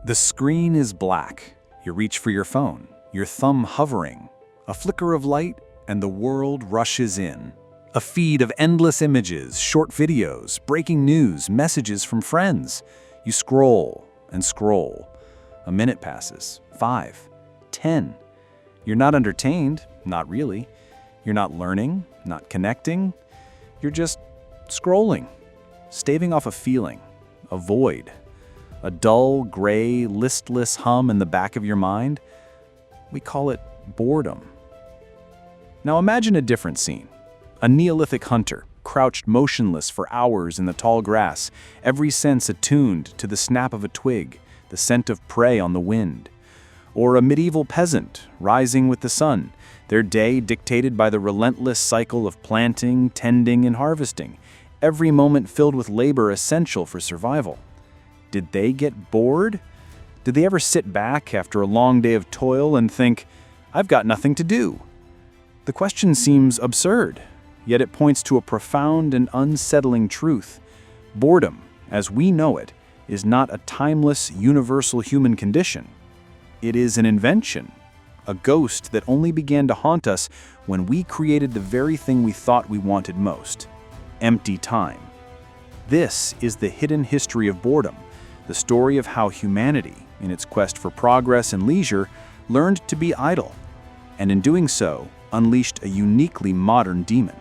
The screen is black. You reach for your phone, your thumb hovering. A flicker of light, and the world rushes in. A feed of endless images, short videos, breaking news, messages from friends. You scroll and scroll. A minute passes, 5, 10. You're not entertained, not really. You're not learning, not connecting. You're just scrolling, staving off a feeling, a void. A dull, gray, listless hum in the back of your mind. We call it boredom. Now imagine a different scene. A Neolithic hunter, crouched motionless for hours in the tall grass, every sense attuned to the snap of a twig, the scent of prey on the wind. Or a medieval peasant, rising with the sun, their day dictated by the relentless cycle of planting, tending, and harvesting, every moment filled with labor essential for survival. Did they get bored? Did they ever sit back after a long day of toil and think, I've got nothing to do? The question seems absurd, yet it points to a profound and unsettling truth. Boredom, as we know it, is not a timeless, universal human condition. It is an invention, a ghost that only began to haunt us when we created the very thing we thought we wanted most: empty time. This is the hidden history of boredom, the story of how humanity, in its quest for progress and leisure, learned to be idle, and in doing so, unleashed a uniquely modern demon.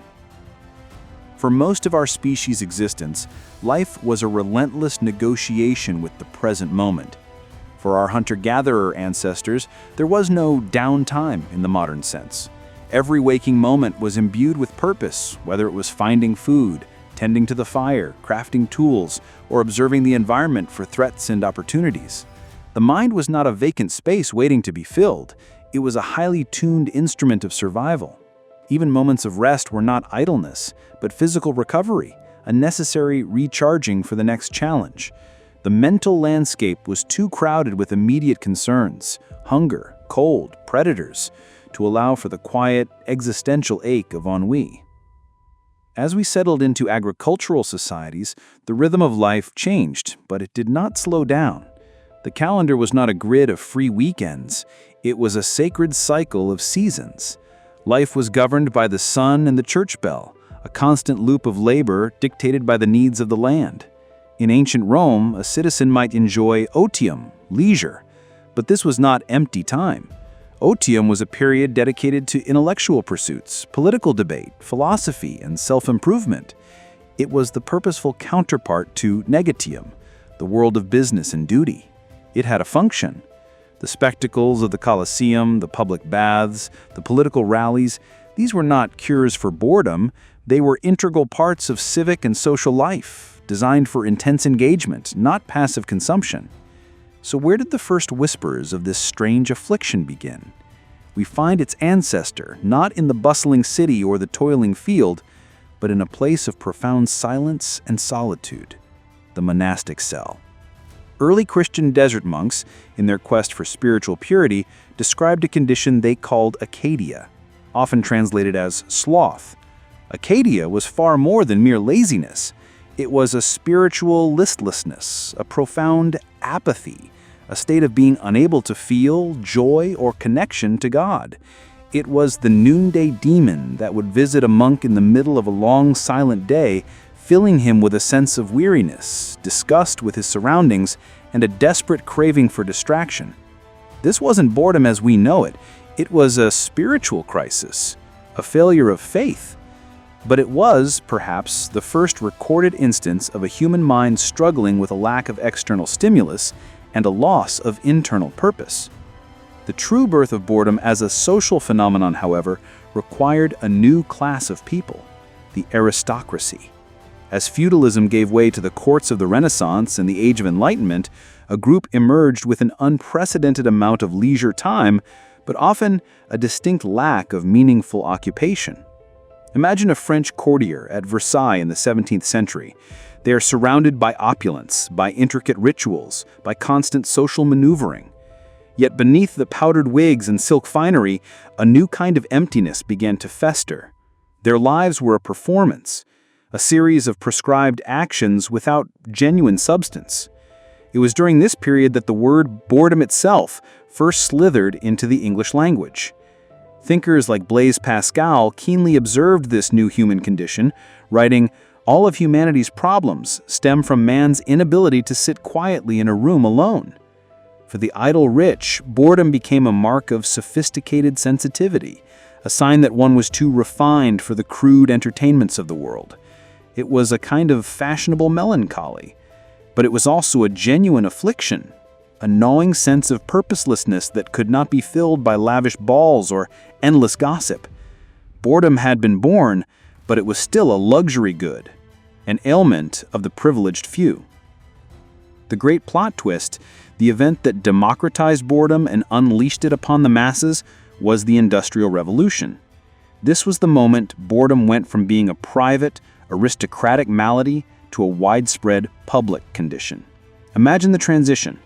For most of our species' existence, life was a relentless negotiation with the present moment. For our hunter-gatherer ancestors, there was no downtime in the modern sense. Every waking moment was imbued with purpose, whether it was finding food, tending to the fire, crafting tools, or observing the environment for threats and opportunities. The mind was not a vacant space waiting to be filled. It was a highly tuned instrument of survival. Even moments of rest were not idleness, but physical recovery, a necessary recharging for the next challenge. The mental landscape was too crowded with immediate concerns, hunger, cold, predators, to allow for the quiet, existential ache of ennui. As we settled into agricultural societies, the rhythm of life changed, but it did not slow down. The calendar was not a grid of free weekends. It was a sacred cycle of seasons. Life was governed by the sun and the church bell, a constant loop of labor dictated by the needs of the land. In ancient Rome, a citizen might enjoy otium, leisure, but this was not empty time. Otium was a period dedicated to intellectual pursuits, political debate, philosophy, and self-improvement. It was the purposeful counterpart to negatium, the world of business and duty. It had a function. The spectacles of the Colosseum, the public baths, the political rallies, these were not cures for boredom. They were integral parts of civic and social life, designed for intense engagement, not passive consumption. So where did the first whispers of this strange affliction begin? We find its ancestor not in the bustling city or the toiling field, but in a place of profound silence and solitude, the monastic cell. Early Christian desert monks, in their quest for spiritual purity, described a condition they called acedia, often translated as sloth. Acedia was far more than mere laziness. It was a spiritual listlessness, a profound apathy, a state of being unable to feel joy or connection to God. It was the noonday demon that would visit a monk in the middle of a long, silent day, filling him with a sense of weariness, disgust with his surroundings, and a desperate craving for distraction. This wasn't boredom as we know it. It was a spiritual crisis, a failure of faith. But it was, perhaps, the first recorded instance of a human mind struggling with a lack of external stimulus and a loss of internal purpose. The true birth of boredom as a social phenomenon, however, required a new class of people, the aristocracy. As feudalism gave way to the courts of the Renaissance and the Age of Enlightenment, a group emerged with an unprecedented amount of leisure time, but often a distinct lack of meaningful occupation. Imagine a French courtier at Versailles in the 17th century. They are surrounded by opulence, by intricate rituals, by constant social maneuvering. Yet beneath the powdered wigs and silk finery, a new kind of emptiness began to fester. Their lives were a performance, a series of prescribed actions without genuine substance. It was during this period that the word boredom itself first slithered into the English language. Thinkers like Blaise Pascal keenly observed this new human condition, writing, "All of humanity's problems stem from man's inability to sit quietly in a room alone." For the idle rich, boredom became a mark of sophisticated sensitivity, a sign that one was too refined for the crude entertainments of the world. It was a kind of fashionable melancholy, but it was also a genuine affliction, a gnawing sense of purposelessness that could not be filled by lavish balls or endless gossip. Boredom had been born, but it was still a luxury good, an ailment of the privileged few. The great plot twist, the event that democratized boredom and unleashed it upon the masses, was the Industrial Revolution. This was the moment boredom went from being a private, aristocratic malady to a widespread public condition. Imagine the transition.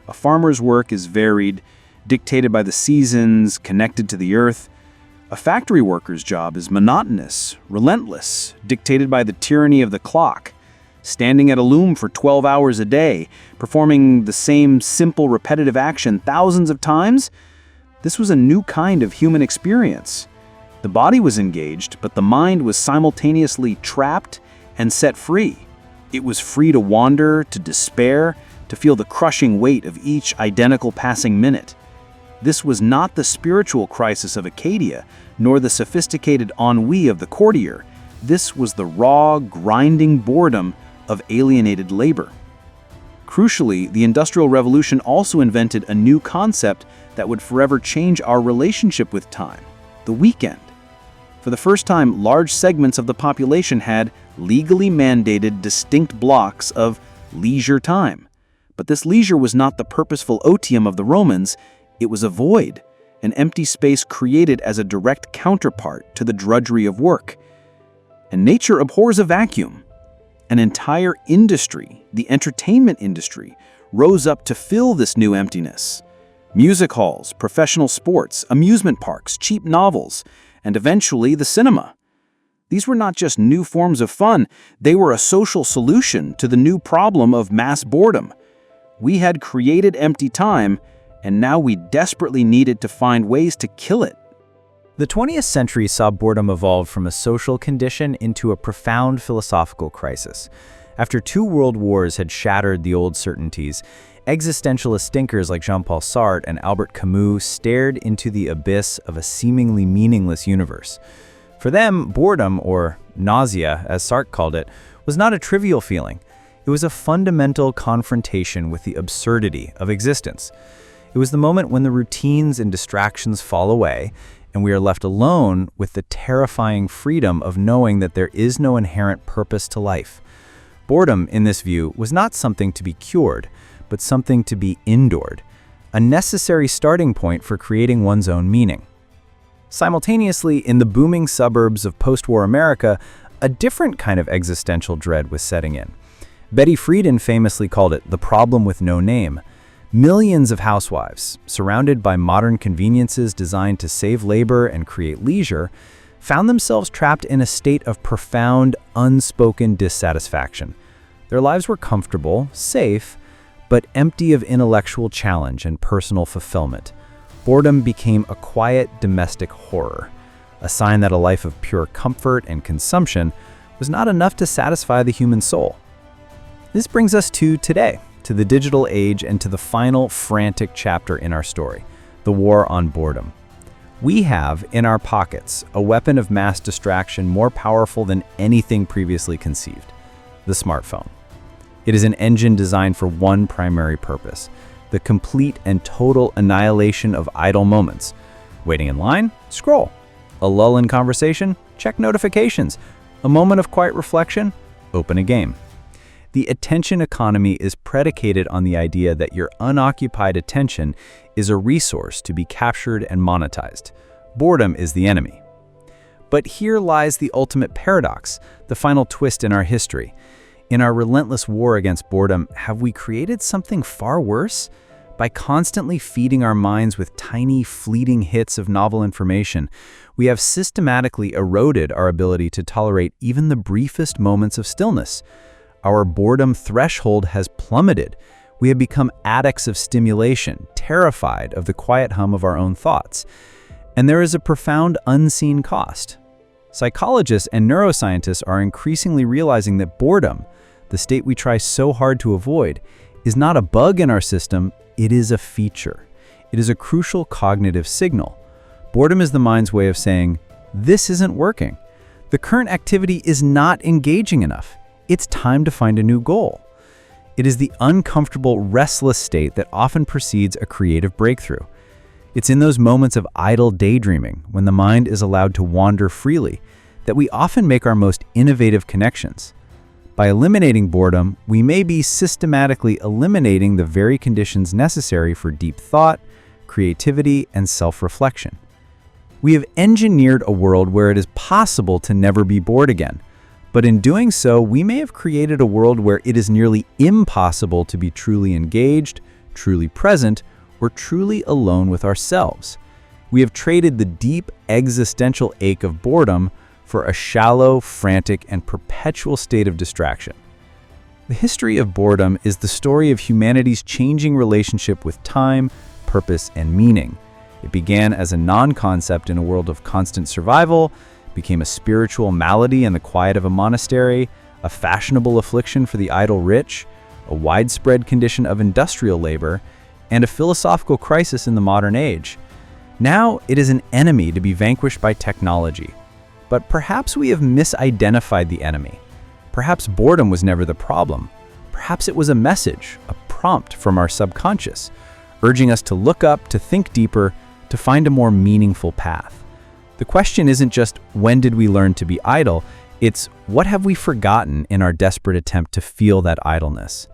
A farmer's work is varied, dictated by the seasons, connected to the earth. A factory worker's job is monotonous, relentless, dictated by the tyranny of the clock. Standing at a loom for 12 hours a day, performing the same simple, repetitive action thousands of times, this was a new kind of human experience. The body was engaged, but the mind was simultaneously trapped and set free. It was free to wander, to despair, to feel the crushing weight of each identical passing minute. This was not the spiritual crisis of Acadia, nor the sophisticated ennui of the courtier. This was the raw, grinding boredom of alienated labor. Crucially, the Industrial Revolution also invented a new concept that would forever change our relationship with time: the weekend. For the first time, large segments of the population had legally mandated distinct blocks of leisure time. But this leisure was not the purposeful otium of the Romans. It was a void, an empty space created as a direct counterpart to the drudgery of work. And nature abhors a vacuum. An entire industry, the entertainment industry, rose up to fill this new emptiness. Music halls, professional sports, amusement parks, cheap novels, and eventually the cinema. These were not just new forms of fun, they were a social solution to the new problem of mass boredom. We had created empty time, and now we desperately needed to find ways to kill it. The 20th century saw boredom evolve from a social condition into a profound philosophical crisis. After 2 world wars had shattered the old certainties, existentialist thinkers like Jean-Paul Sartre and Albert Camus stared into the abyss of a seemingly meaningless universe. For them, boredom, or nausea, as Sartre called it, was not a trivial feeling. It was a fundamental confrontation with the absurdity of existence. It was the moment when the routines and distractions fall away, and we are left alone with the terrifying freedom of knowing that there is no inherent purpose to life. Boredom, in this view, was not something to be cured, but something to be endured, a necessary starting point for creating one's own meaning. Simultaneously, in the booming suburbs of post-war America, a different kind of existential dread was setting in. Betty Friedan famously called it the problem with no name. Millions of housewives, surrounded by modern conveniences designed to save labor and create leisure, found themselves trapped in a state of profound, unspoken dissatisfaction. Their lives were comfortable, safe, but empty of intellectual challenge and personal fulfillment. Boredom became a quiet domestic horror, a sign that a life of pure comfort and consumption was not enough to satisfy the human soul. This brings us to today, to the digital age, and to the final frantic chapter in our story, the war on boredom. We have in our pockets a weapon of mass distraction more powerful than anything previously conceived: the smartphone. It is an engine designed for one primary purpose: the complete and total annihilation of idle moments. Waiting in line? Scroll. A lull in conversation? Check notifications. A moment of quiet reflection? Open a game. The attention economy is predicated on the idea that your unoccupied attention is a resource to be captured and monetized. Boredom is the enemy. But here lies the ultimate paradox, the final twist in our history. In our relentless war against boredom, have we created something far worse? By constantly feeding our minds with tiny, fleeting hits of novel information, we have systematically eroded our ability to tolerate even the briefest moments of stillness. Our boredom threshold has plummeted. We have become addicts of stimulation, terrified of the quiet hum of our own thoughts. And there is a profound unseen cost. Psychologists and neuroscientists are increasingly realizing that boredom, the state we try so hard to avoid, is not a bug in our system, it is a feature. It is a crucial cognitive signal. Boredom is the mind's way of saying, this isn't working. The current activity is not engaging enough. It's time to find a new goal. It is the uncomfortable, restless state that often precedes a creative breakthrough. It's in those moments of idle daydreaming, when the mind is allowed to wander freely, that we often make our most innovative connections. By eliminating boredom, we may be systematically eliminating the very conditions necessary for deep thought, creativity, and self-reflection. We have engineered a world where it is possible to never be bored again, but in doing so, we may have created a world where it is nearly impossible to be truly engaged, truly present, or truly alone with ourselves. We have traded the deep existential ache of boredom for a shallow, frantic, and perpetual state of distraction. The history of boredom is the story of humanity's changing relationship with time, purpose, and meaning. It began as a non-concept in a world of constant survival, became a spiritual malady in the quiet of a monastery, a fashionable affliction for the idle rich, a widespread condition of industrial labor, and a philosophical crisis in the modern age. Now it is an enemy to be vanquished by technology. But perhaps we have misidentified the enemy. Perhaps boredom was never the problem. Perhaps it was a message, a prompt from our subconscious, urging us to look up, to think deeper, to find a more meaningful path. The question isn't just, when did we learn to be idle? It's, what have we forgotten in our desperate attempt to feel that idleness?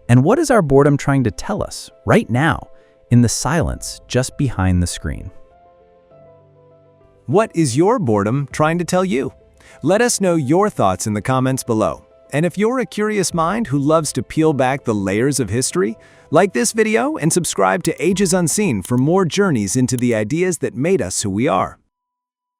And what is our boredom trying to tell us, right now, in the silence just behind the screen? What is your boredom trying to tell you? Let us know your thoughts in the comments below. And if you're a curious mind who loves to peel back the layers of history, like this video and subscribe to Ages Unseen for more journeys into the ideas that made us who we are.